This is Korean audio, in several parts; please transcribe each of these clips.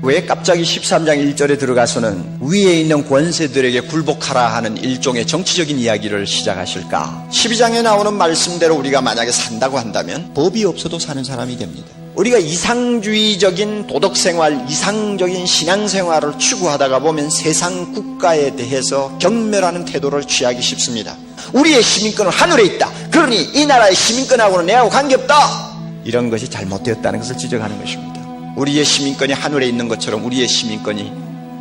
왜 갑자기 13장 1절에 들어가서는 위에 있는 권세들에게 굴복하라 하는 일종의 정치적인 이야기를 시작하실까? 12장에 나오는 말씀대로 우리가 만약에 산다고 한다면 법이 없어도 사는 사람이 됩니다. 우리가 이상주의적인 도덕생활, 이상적인 신앙생활을 추구하다가 보면 세상 국가에 대해서 경멸하는 태도를 취하기 쉽습니다. 우리의 시민권은 하늘에 있다. 그러니 이 나라의 시민권하고는 내하고 관계없다. 이런 것이 잘못되었다는 것을 지적하는 것입니다. 우리의 시민권이 하늘에 있는 것처럼 우리의 시민권이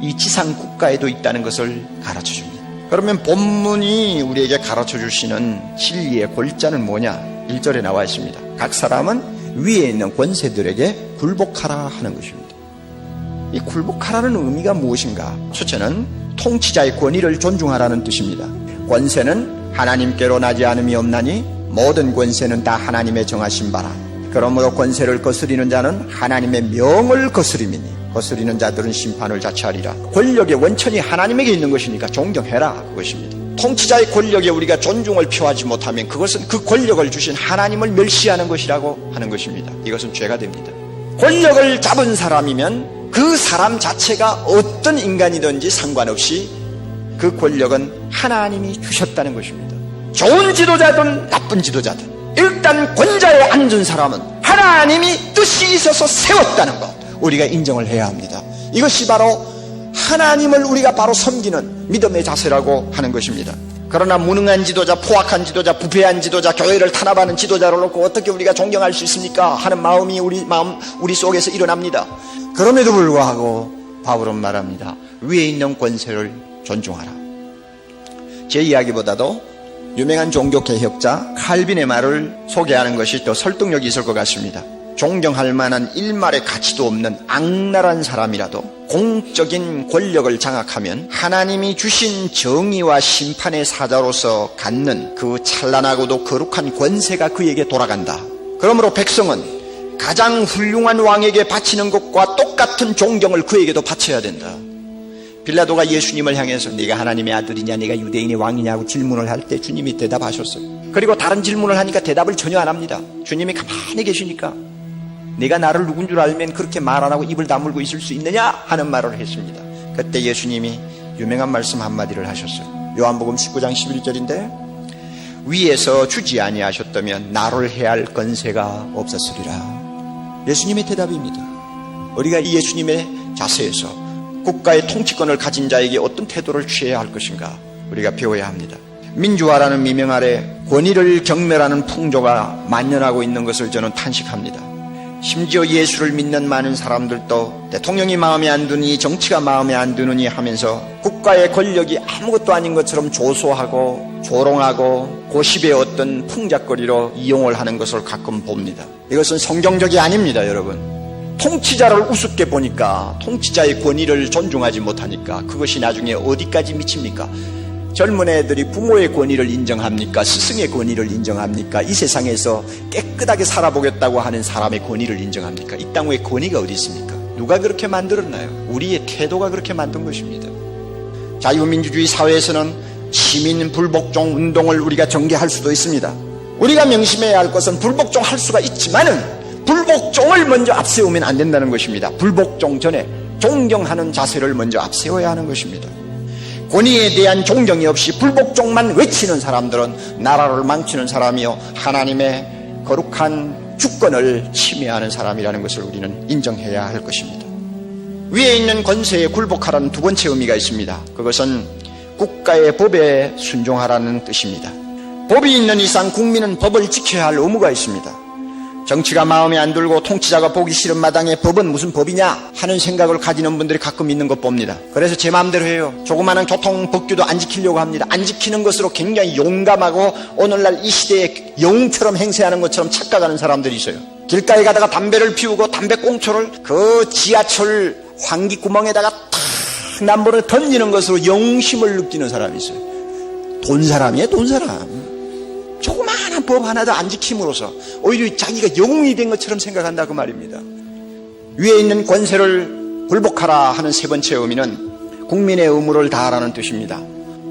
이 지상 국가에도 있다는 것을 가르쳐 줍니다. 그러면 본문이 우리에게 가르쳐 주시는 진리의 골자는 뭐냐? 1절에 나와 있습니다. 각 사람은 위에 있는 권세들에게 굴복하라 하는 것입니다. 이 굴복하라는 의미가 무엇인가? 첫째는 통치자의 권위를 존중하라는 뜻입니다. 권세는 하나님께로 나지 않음이 없나니 모든 권세는 다 하나님의 정하신 바라. 그러므로 권세를 거스리는 자는 하나님의 명을 거스림이니 거스리는 자들은 심판을 자처하리라. 권력의 원천이 하나님에게 있는 것이니까 존경해라, 그것입니다. 통치자의 권력에 우리가 존중을 표하지 못하면 그것은 그 권력을 주신 하나님을 멸시하는 것이라고 하는 것입니다. 이것은 죄가 됩니다. 권력을 잡은 사람이면 그 사람 자체가 어떤 인간이든지 상관없이 그 권력은 하나님이 주셨다는 것입니다. 좋은 지도자든 나쁜 지도자든 일단 권자에 앉은 사람은 하나님이 뜻이 있어서 세웠다는 것, 우리가 인정을 해야 합니다. 이것이 바로 하나님을 우리가 바로 섬기는 믿음의 자세라고 하는 것입니다. 그러나 무능한 지도자, 포악한 지도자, 부패한 지도자, 교회를 탄압하는 지도자를 놓고 어떻게 우리가 존경할 수 있습니까? 하는 마음이 우리 속에서 일어납니다. 그럼에도 불구하고 바울은 말합니다. 위에 있는 권세를 존중하라. 제 이야기보다도 유명한 종교개혁자 칼빈의 말을 소개하는 것이 더 설득력이 있을 것 같습니다. 존경할 만한 일말의 가치도 없는 악랄한 사람이라도 공적인 권력을 장악하면 하나님이 주신 정의와 심판의 사자로서 갖는 그 찬란하고도 거룩한 권세가 그에게 돌아간다. 그러므로 백성은 가장 훌륭한 왕에게 바치는 것과 똑같은 존경을 그에게도 바쳐야 된다. 빌라도가 예수님을 향해서 네가 하나님의 아들이냐, 네가 유대인의 왕이냐고 질문을 할 때 주님이 대답하셨어요. 그리고 다른 질문을 하니까 대답을 전혀 안 합니다. 주님이 가만히 계시니까 네가 나를 누군 줄 알면 그렇게 말 안 하고 입을 다물고 있을 수 있느냐 하는 말을 했습니다. 그때 예수님이 유명한 말씀 한마디를 하셨어요. 요한복음 19장 11절인데 위에서 주지 아니하셨다면 나를 해할 권세가 없었으리라. 예수님의 대답입니다. 우리가 이 예수님의 자세에서 국가의 통치권을 가진 자에게 어떤 태도를 취해야 할 것인가 우리가 배워야 합니다. 민주화라는 미명 아래 권위를 경멸하는 풍조가 만연하고 있는 것을 저는 탄식합니다. 심지어 예수를 믿는 많은 사람들도 대통령이 마음에 안 드니 정치가 마음에 안 드느니 하면서 국가의 권력이 아무것도 아닌 것처럼 조소하고 조롱하고 고십의 어떤 풍작거리로 이용을 하는 것을 가끔 봅니다. 이것은 성경적이 아닙니다, 여러분. 통치자를 우습게 보니까, 통치자의 권위를 존중하지 못하니까 그것이 나중에 어디까지 미칩니까? 젊은 애들이 부모의 권위를 인정합니까? 스승의 권위를 인정합니까? 이 세상에서 깨끗하게 살아보겠다고 하는 사람의 권위를 인정합니까? 이 땅 위에 권위가 어디 있습니까? 누가 그렇게 만들었나요? 우리의 태도가 그렇게 만든 것입니다. 자유민주주의 사회에서는 시민 불복종 운동을 우리가 전개할 수도 있습니다. 우리가 명심해야 할 것은 불복종 할 수가 있지만은 불복종을 먼저 앞세우면 안 된다는 것입니다. 불복종 전에 존경하는 자세를 먼저 앞세워야 하는 것입니다. 권위에 대한 존경이 없이 불복종만 외치는 사람들은 나라를 망치는 사람이요 하나님의 거룩한 주권을 침해하는 사람이라는 것을 우리는 인정해야 할 것입니다. 위에 있는 권세에 굴복하라는 두 번째 의미가 있습니다. 그것은 국가의 법에 순종하라는 뜻입니다. 법이 있는 이상 국민은 법을 지켜야 할 의무가 있습니다. 정치가 마음에 안 들고 통치자가 보기 싫은 마당에 법은 무슨 법이냐 하는 생각을 가지는 분들이 가끔 있는 것 봅니다. 그래서 제 마음대로 해요. 조그마한 교통법규도 안 지키려고 합니다. 안 지키는 것으로 굉장히 용감하고 오늘날 이 시대에 영웅처럼 행세하는 것처럼 착각하는 사람들이 있어요. 길가에 가다가 담배를 피우고 담배꽁초를 그 지하철 환기구멍에다가 탁 남보를 던지는 것으로 영웅심을 느끼는 사람이 있어요. 돈 사람이에요, 돈 사람. 조그마한 법 하나도 안 지킴으로써 오히려 자기가 영웅이 된 것처럼 생각한다 그 말입니다. 위에 있는 권세를 굴복하라 하는 세 번째 의미는 국민의 의무를 다하라는 뜻입니다.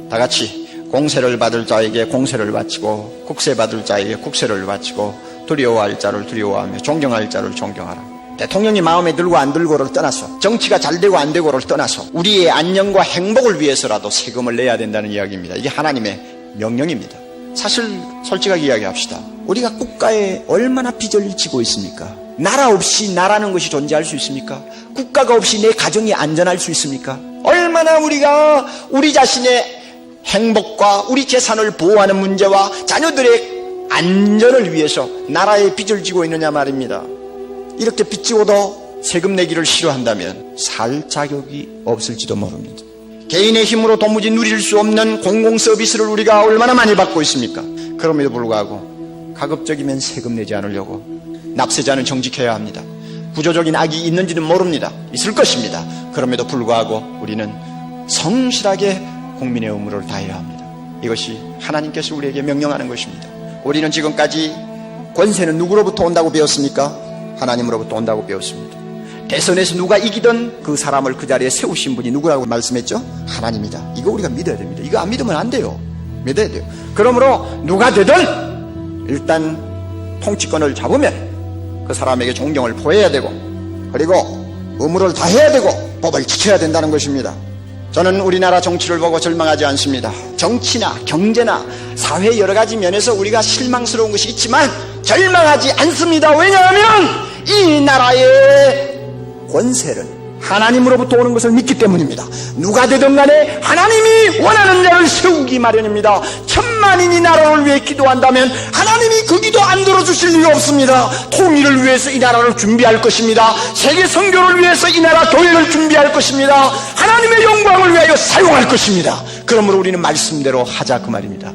다 같이 공세를 받을 자에게 공세를 바치고 국세 받을 자에게 국세를 바치고 두려워할 자를 두려워하며 존경할 자를 존경하라. 대통령이 마음에 들고 안 들고를 떠나서, 정치가 잘 되고 안 되고를 떠나서 우리의 안녕과 행복을 위해서라도 세금을 내야 된다는 이야기입니다. 이게 하나님의 명령입니다. 사실 솔직하게 이야기합시다. 우리가 국가에 얼마나 빚을 지고 있습니까? 나라 없이 나라는 것이 존재할 수 있습니까? 국가가 없이 내 가정이 안전할 수 있습니까? 얼마나 우리가 우리 자신의 행복과 우리 재산을 보호하는 문제와 자녀들의 안전을 위해서 나라에 빚을 지고 있느냐 말입니다. 이렇게 빚지고도 세금 내기를 싫어한다면 살 자격이 없을지도 모릅니다. 개인의 힘으로 도무지 누릴 수 없는 공공 서비스를 우리가 얼마나 많이 받고 있습니까? 그럼에도 불구하고 가급적이면 세금 내지 않으려고 납세자는 정직해야 합니다. 구조적인 악이 있는지는 모릅니다. 있을 것입니다. 그럼에도 불구하고 우리는 성실하게 국민의 의무를 다해야 합니다. 이것이 하나님께서 우리에게 명령하는 것입니다. 우리는 지금까지 권세는 누구로부터 온다고 배웠습니까? 하나님으로부터 온다고 배웠습니다. 대선에서 누가 이기던 그 사람을 그 자리에 세우신 분이 누구라고 말씀했죠? 하나님이다. 이거 우리가 믿어야 됩니다. 이거 안 믿으면 안 돼요. 믿어야 돼요. 그러므로 누가 되든 일단 통치권을 잡으면 그 사람에게 존경을 보여야 되고, 그리고 의무를 다해야 되고 법을 지켜야 된다는 것입니다. 저는 우리나라 정치를 보고 절망하지 않습니다. 정치나 경제나 사회 여러 가지 면에서 우리가 실망스러운 것이 있지만 절망하지 않습니다. 왜냐하면 이 나라의 권세는 하나님으로부터 오는 것을 믿기 때문입니다. 누가 되든 간에 하나님이 원하는 자를 세우기 마련입니다. 천만인이 나라를 위해 기도한다면 하나님이 그 기도 안 들어주실 이유 없습니다. 통일을 위해서 이 나라를 준비할 것입니다. 세계 선교를 위해서 이 나라 교회를 준비할 것입니다. 하나님의 영광을 위하여 사용할 것입니다. 그러므로 우리는 말씀대로 하자 그 말입니다.